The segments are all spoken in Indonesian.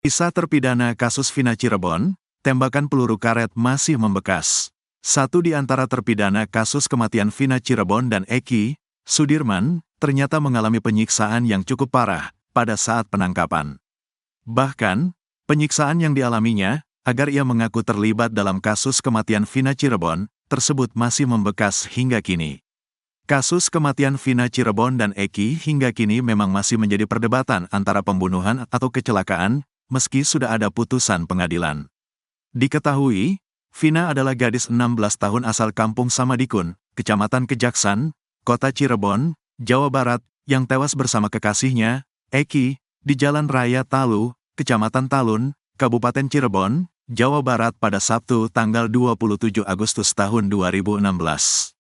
Kisah terpidana kasus Vina Cirebon, tembakan peluru karet masih membekas. Satu di antara terpidana kasus kematian Vina Cirebon dan Eki, Sudirman, ternyata mengalami penyiksaan yang cukup parah pada saat penangkapan. Bahkan, penyiksaan yang dialaminya, agar ia mengaku terlibat dalam kasus kematian Vina Cirebon, tersebut masih membekas hingga kini. Kasus kematian Vina Cirebon dan Eki hingga kini memang masih menjadi perdebatan antara pembunuhan atau kecelakaan, meski sudah ada putusan pengadilan. Diketahui, Vina adalah gadis 16 tahun asal kampung Samadikun, Kecamatan Kejaksan, Kota Cirebon, Jawa Barat, yang tewas bersama kekasihnya, Eki, di Jalan Raya Talu, Kecamatan Talun, Kabupaten Cirebon, Jawa Barat pada Sabtu tanggal 27 Agustus tahun 2016.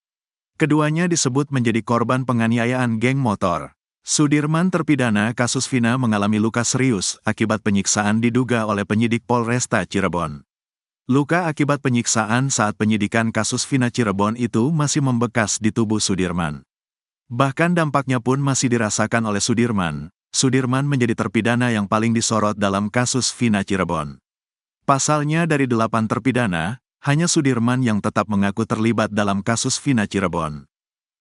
Keduanya disebut menjadi korban penganiayaan geng motor. Sudirman terpidana kasus Vina mengalami luka serius akibat penyiksaan diduga oleh penyidik Polresta Cirebon. Luka akibat penyiksaan saat penyidikan kasus Vina Cirebon itu masih membekas di tubuh Sudirman. Bahkan dampaknya pun masih dirasakan oleh Sudirman. Sudirman menjadi terpidana yang paling disorot dalam kasus Vina Cirebon. Pasalnya dari 8 terpidana, hanya Sudirman yang tetap mengaku terlibat dalam kasus Vina Cirebon.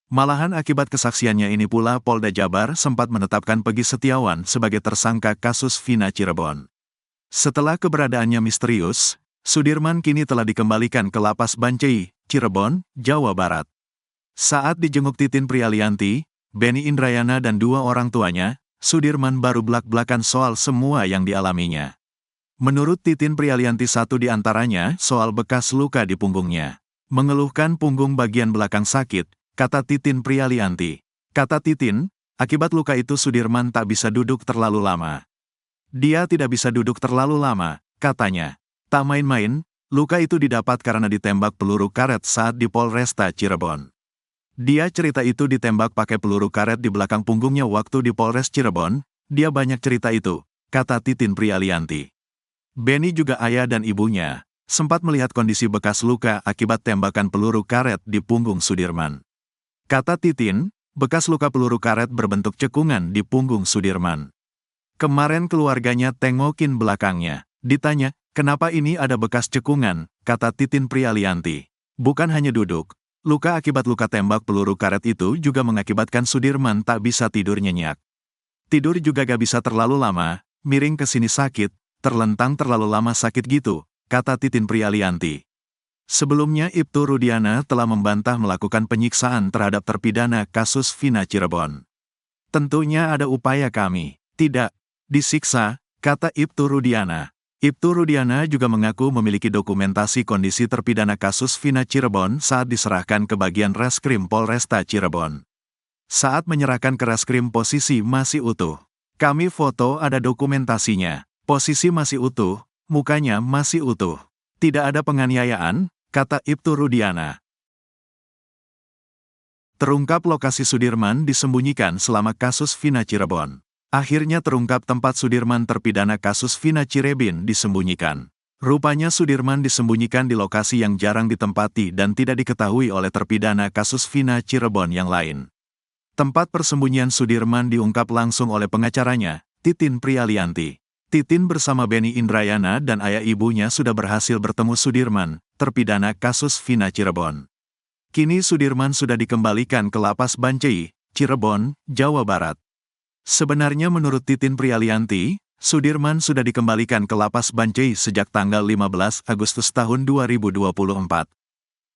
Malahan akibat kesaksiannya ini pula Polda Jabar sempat menetapkan Pegi Setiawan sebagai tersangka kasus Vina Cirebon. Setelah keberadaannya misterius, Sudirman kini telah dikembalikan ke Lapas Bancai, Cirebon, Jawa Barat. Saat dijenguk Titin Prialianti, Benny Indrayana dan 2 orang tuanya, Sudirman baru blak-blakan soal semua yang dialaminya. Menurut Titin Prialianti, satu di antaranya soal bekas luka di punggungnya. Mengeluhkan punggung bagian belakang sakit, kata Titin Prialianti. Kata Titin, akibat luka itu Sudirman tak bisa duduk terlalu lama. Dia tidak bisa duduk terlalu lama, katanya. Tak main-main, luka itu didapat karena ditembak peluru karet saat di Polresta Cirebon. Dia cerita itu ditembak pakai peluru karet di belakang punggungnya waktu di Polres Cirebon. Dia banyak cerita itu, kata Titin Prialianti. Benny juga ayah dan ibunya, sempat melihat kondisi bekas luka akibat tembakan peluru karet di punggung Sudirman. Kata Titin, bekas luka peluru karet berbentuk cekungan di punggung Sudirman. Kemarin keluarganya tengokin belakangnya. Ditanya, kenapa ini ada bekas cekungan, kata Titin Prialianti. Bukan hanya duduk, luka akibat luka tembak peluru karet itu juga mengakibatkan Sudirman tak bisa tidur nyenyak. Tidur juga gak bisa terlalu lama, miring ke sini sakit, terlentang terlalu lama sakit gitu, kata Titin Prialianti. Sebelumnya Ibtu Rudiana telah membantah melakukan penyiksaan terhadap terpidana kasus Vina Cirebon. Tentunya ada upaya kami, tidak disiksa, kata Ibtu Rudiana. Ibtu Rudiana juga mengaku memiliki dokumentasi kondisi terpidana kasus Vina Cirebon saat diserahkan ke bagian Reskrim Polresta Cirebon. Saat menyerahkan ke Reskrim posisi masih utuh. Kami foto ada dokumentasinya. Posisi masih utuh, mukanya masih utuh. Tidak ada penganiayaan, kata Ibtu Rudiana. Terungkap lokasi Sudirman disembunyikan selama kasus Vina Cirebon. Akhirnya terungkap tempat Sudirman terpidana kasus Vina Cirebon disembunyikan. Rupanya Sudirman disembunyikan di lokasi yang jarang ditempati dan tidak diketahui oleh terpidana kasus Vina Cirebon yang lain. Tempat persembunyian Sudirman diungkap langsung oleh pengacaranya, Titin Prialianti. Titin bersama Benny Indrayana dan ayah ibunya sudah berhasil bertemu Sudirman, terpidana kasus Vina Cirebon. Kini Sudirman sudah dikembalikan ke Lapas Bancai, Cirebon, Jawa Barat. Sebenarnya menurut Titin Prialianti, Sudirman sudah dikembalikan ke Lapas Bancai sejak tanggal 15 Agustus tahun 2024.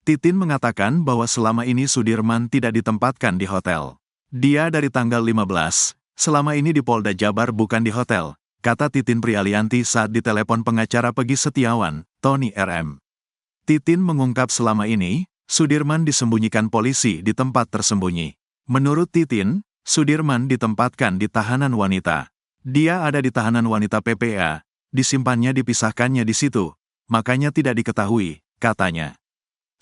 Titin mengatakan bahwa selama ini Sudirman tidak ditempatkan di hotel. Dia dari tanggal 15, selama ini di Polda Jabar bukan di hotel, kata Titin Prialianti saat ditelepon pengacara Pegi Setiawan, Tony RM. Titin mengungkap selama ini, Sudirman disembunyikan polisi di tempat tersembunyi. Menurut Titin, Sudirman ditempatkan di tahanan wanita. Dia ada di tahanan wanita PPA, disimpannya dipisahkannya di situ, makanya tidak diketahui, katanya.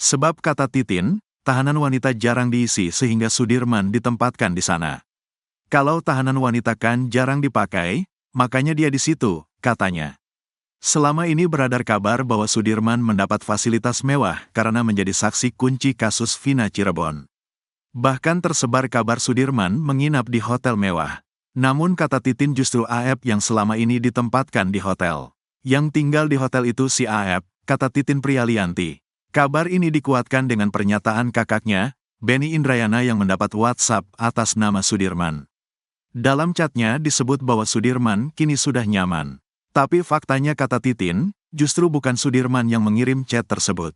Sebab kata Titin, tahanan wanita jarang diisi sehingga Sudirman ditempatkan di sana. Kalau tahanan wanita kan jarang dipakai, makanya dia di situ, katanya. Selama ini beredar kabar bahwa Sudirman mendapat fasilitas mewah karena menjadi saksi kunci kasus Vina Cirebon. Bahkan tersebar kabar Sudirman menginap di hotel mewah. Namun kata Titin justru Aep yang selama ini ditempatkan di hotel. Yang tinggal di hotel itu si Aep, kata Titin Prialianti. Kabar ini dikuatkan dengan pernyataan kakaknya, Benny Indrayana yang mendapat WhatsApp atas nama Sudirman. Dalam chatnya disebut bahwa Sudirman kini sudah nyaman. Tapi faktanya kata Titin, justru bukan Sudirman yang mengirim chat tersebut.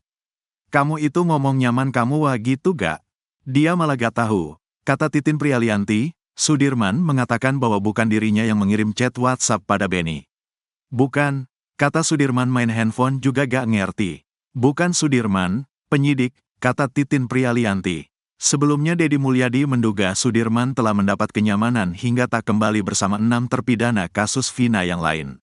Kamu itu ngomong nyaman kamu wah gitu gak? Dia malah gak tahu. Kata Titin Prialianti, Sudirman mengatakan bahwa bukan dirinya yang mengirim chat WhatsApp pada Benny. Bukan, kata Sudirman main handphone juga gak ngerti. Bukan Sudirman, penyidik, kata Titin Prialianti. Sebelumnya Deddy Mulyadi menduga Sudirman telah mendapat kenyamanan hingga tak kembali bersama 6 terpidana kasus Vina yang lain.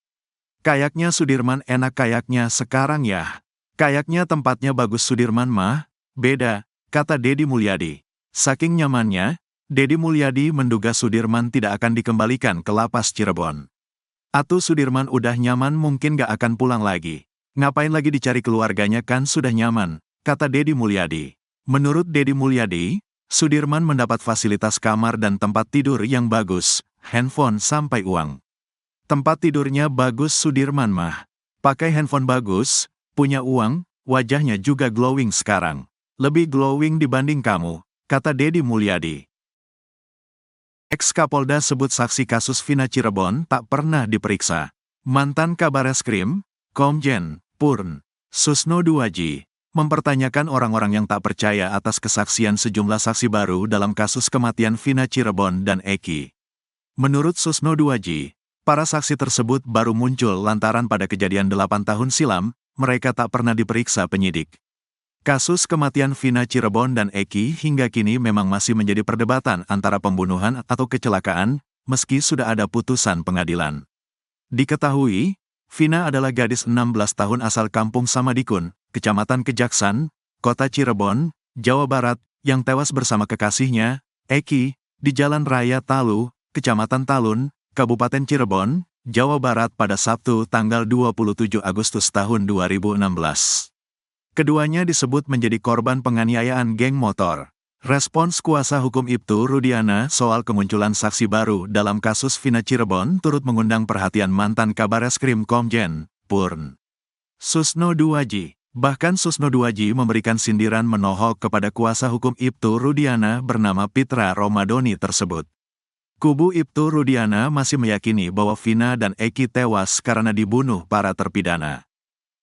Kayaknya Sudirman enak kayaknya sekarang ya. Kayaknya tempatnya bagus Sudirman mah, beda, kata Deddy Mulyadi. Saking nyamannya, Deddy Mulyadi menduga Sudirman tidak akan dikembalikan ke lapas Cirebon. Atau Sudirman udah nyaman mungkin gak akan pulang lagi. Ngapain lagi dicari keluarganya kan sudah nyaman, kata Deddy Mulyadi. Menurut Deddy Mulyadi, Sudirman mendapat fasilitas kamar dan tempat tidur yang bagus, handphone sampai uang. Tempat tidurnya bagus Sudirman mah. Pakai handphone bagus, punya uang, wajahnya juga glowing sekarang. Lebih glowing dibanding kamu, kata Deddy Mulyadi. Ex-Kapolda sebut saksi kasus Vina Cirebon tak pernah diperiksa. Mantan Kabareskrim, Komjen, Purn, Susno Duaji, mempertanyakan orang-orang yang tak percaya atas kesaksian sejumlah saksi baru dalam kasus kematian Vina Cirebon dan Eki. Menurut Susno Duaji, para saksi tersebut baru muncul lantaran pada kejadian 8 tahun silam, mereka tak pernah diperiksa penyidik. Kasus kematian Vina Cirebon dan Eki hingga kini memang masih menjadi perdebatan antara pembunuhan atau kecelakaan, meski sudah ada putusan pengadilan. Diketahui, Vina adalah gadis 16 tahun asal Kampung Samadikun, Kecamatan Kejaksan, Kota Cirebon, Jawa Barat, yang tewas bersama kekasihnya, Eki, di Jalan Raya Talu, Kecamatan Talun, Kabupaten Cirebon, Jawa Barat pada Sabtu tanggal 27 Agustus tahun 2016. Keduanya disebut menjadi korban penganiayaan geng motor. Respons kuasa hukum Ibtu Rudiana soal kemunculan saksi baru dalam kasus Vina Cirebon turut mengundang perhatian mantan Kabareskrim Komjen, Purn, Susno Duaji. Bahkan Susno Duaji memberikan sindiran menohok kepada kuasa hukum Ibtu Rudiana bernama Pitra Romadoni tersebut. Kubu Ibtu Rudiana masih meyakini bahwa Vina dan Eki tewas karena dibunuh para terpidana.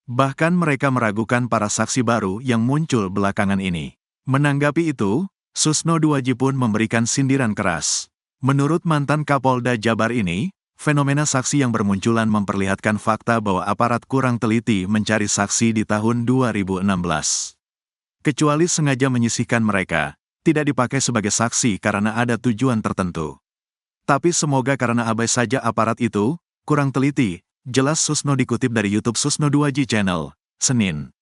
Bahkan mereka meragukan para saksi baru yang muncul belakangan ini. Menanggapi itu, Susno Duaji pun memberikan sindiran keras. Menurut mantan Kapolda Jabar ini, fenomena saksi yang bermunculan memperlihatkan fakta bahwa aparat kurang teliti mencari saksi di tahun 2016. Kecuali sengaja menyisihkan mereka, tidak dipakai sebagai saksi karena ada tujuan tertentu. Tapi semoga karena abai saja aparat itu, kurang teliti, jelas Susno dikutip dari YouTube Susno Duaji Channel, Senin.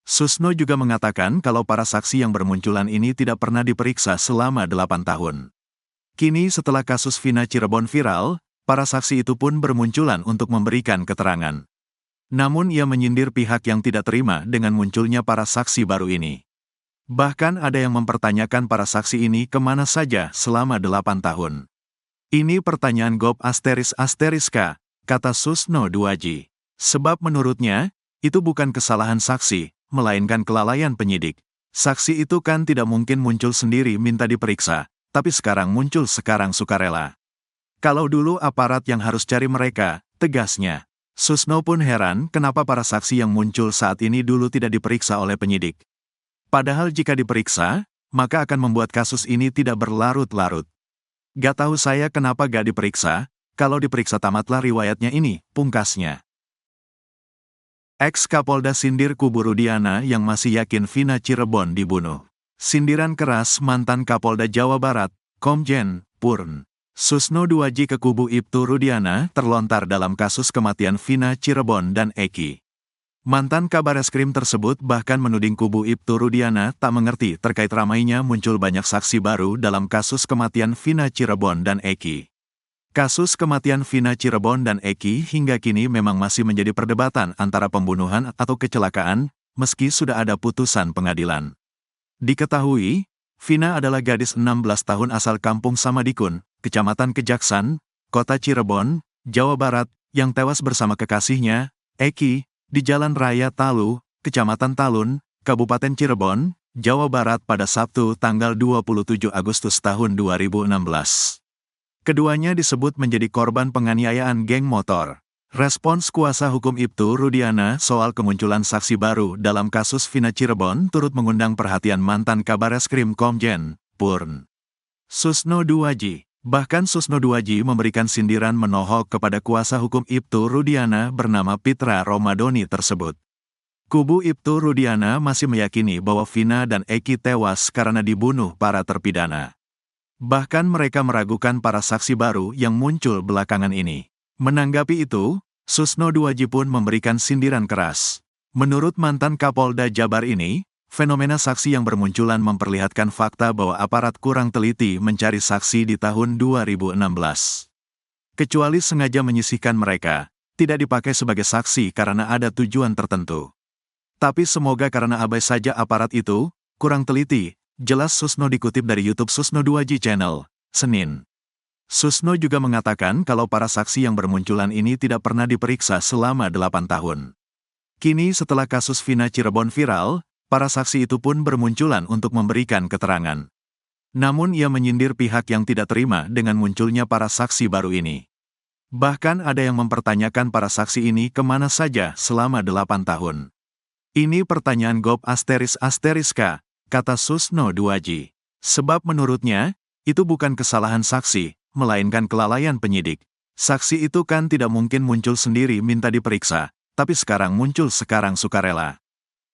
Susno juga mengatakan kalau para saksi yang bermunculan ini tidak pernah diperiksa selama 8 tahun. Kini setelah kasus Vina Cirebon viral, para saksi itu pun bermunculan untuk memberikan keterangan. Namun ia menyindir pihak yang tidak terima dengan munculnya para saksi baru ini. Bahkan ada yang mempertanyakan para saksi ini kemana saja selama 8 tahun. Ini pertanyaan Gob ***K, kata Susno Duaji. Sebab menurutnya, itu bukan kesalahan saksi, melainkan kelalaian penyidik. Saksi itu kan tidak mungkin muncul sendiri minta diperiksa, tapi sekarang muncul sekarang sukarela. Kalau dulu aparat yang harus cari mereka, tegasnya. Susno pun heran kenapa para saksi yang muncul saat ini dulu tidak diperiksa oleh penyidik. Padahal jika diperiksa, maka akan membuat kasus ini tidak berlarut-larut. Gak tahu saya kenapa gak diperiksa, kalau diperiksa tamatlah riwayatnya ini, pungkasnya. Ex-Kapolda sindir kubu Rudiana yang masih yakin Vina Cirebon dibunuh. Sindiran keras mantan Kapolda Jawa Barat, Komjen, Purn, Susno Duaji ke kubu Ibtu Rudiana terlontar dalam kasus kematian Vina Cirebon dan Eki. Mantan Kabareskrim tersebut bahkan menuding kubu Ibtu Rudiana tak mengerti terkait ramainya muncul banyak saksi baru dalam kasus kematian Vina Cirebon dan Eki. Kasus kematian Vina Cirebon dan Eki hingga kini memang masih menjadi perdebatan antara pembunuhan atau kecelakaan, meski sudah ada putusan pengadilan. Diketahui, Vina adalah gadis 16 tahun asal Kampung Samadikun, Kecamatan Kejaksan, Kota Cirebon, Jawa Barat, yang tewas bersama kekasihnya, Eki, di Jalan Raya Talu, Kecamatan Talun, Kabupaten Cirebon, Jawa Barat pada Sabtu tanggal 27 Agustus tahun 2016. Keduanya disebut menjadi korban penganiayaan geng motor. Respons kuasa hukum Ibtu Rudiana soal kemunculan saksi baru dalam kasus Vina Cirebon turut mengundang perhatian mantan Kabareskrim Komjen, Purn. Susno Duaji. Bahkan Susno Duaji memberikan sindiran menohok kepada kuasa hukum Ibtu Rudiana bernama Pitra Romadoni tersebut. Kubu Ibtu Rudiana masih meyakini bahwa Vina dan Eki tewas karena dibunuh para terpidana. Bahkan mereka meragukan para saksi baru yang muncul belakangan ini. Menanggapi itu, Susno Duaji pun memberikan sindiran keras. Menurut mantan Kapolda Jabar ini, fenomena saksi yang bermunculan memperlihatkan fakta bahwa aparat kurang teliti mencari saksi di tahun 2016. Kecuali sengaja menyisihkan mereka, tidak dipakai sebagai saksi karena ada tujuan tertentu. Tapi semoga karena abai saja aparat itu, kurang teliti, jelas Susno dikutip dari YouTube Susno Duaji Channel, Senin. Susno juga mengatakan kalau para saksi yang bermunculan ini tidak pernah diperiksa selama 8 tahun. Kini setelah kasus Vina Cirebon viral, para saksi itu pun bermunculan untuk memberikan keterangan. Namun ia menyindir pihak yang tidak terima dengan munculnya para saksi baru ini. Bahkan ada yang mempertanyakan para saksi ini kemana saja selama 8 tahun. Ini pertanyaan Gob ***K, kata Susno Duaji. Sebab menurutnya, itu bukan kesalahan saksi, melainkan kelalaian penyidik. Saksi itu kan tidak mungkin muncul sendiri minta diperiksa, tapi sekarang muncul sekarang sukarela.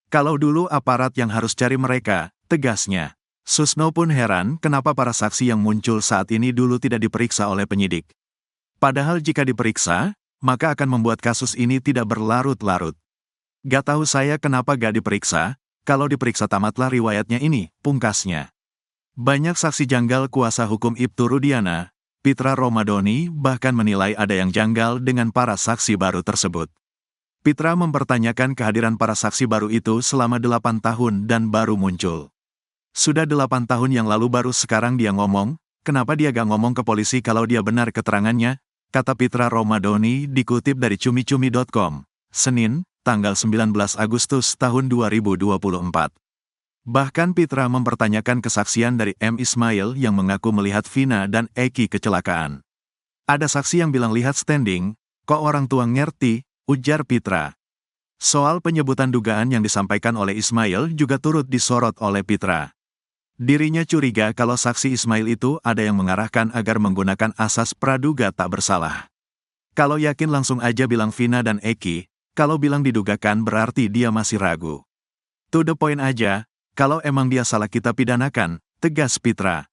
Kalau dulu aparat yang harus cari mereka, tegasnya. Susno pun heran kenapa para saksi yang muncul saat ini dulu tidak diperiksa oleh penyidik. Padahal jika diperiksa, maka akan membuat kasus ini tidak berlarut-larut. Gak tahu saya kenapa gak diperiksa, kalau diperiksa tamatlah riwayatnya ini, pungkasnya. Banyak saksi janggal kuasa hukum Ibtu Rudiana, Pitra Romadoni bahkan menilai ada yang janggal dengan para saksi baru tersebut. Pitra mempertanyakan kehadiran para saksi baru itu selama 8 tahun dan baru muncul. Sudah 8 tahun yang lalu baru sekarang dia ngomong, kenapa dia gak ngomong ke polisi kalau dia benar keterangannya, kata Pitra Romadoni dikutip dari cumicumi.com, Senin, tanggal 19 Agustus tahun 2024. Bahkan Pitra mempertanyakan kesaksian dari M. Ismail yang mengaku melihat Vina dan Eki kecelakaan. Ada saksi yang bilang lihat standing, kok orang tua ngerti, ujar Pitra. Soal penyebutan dugaan yang disampaikan oleh Ismail juga turut disorot oleh Pitra. Dirinya curiga kalau saksi Ismail itu ada yang mengarahkan agar menggunakan asas praduga tak bersalah. Kalau yakin langsung aja bilang Vina dan Eki, kalau bilang didugakan berarti dia masih ragu. To the point aja. Kalau emang dia salah kita pidanakan, tegas Pitra.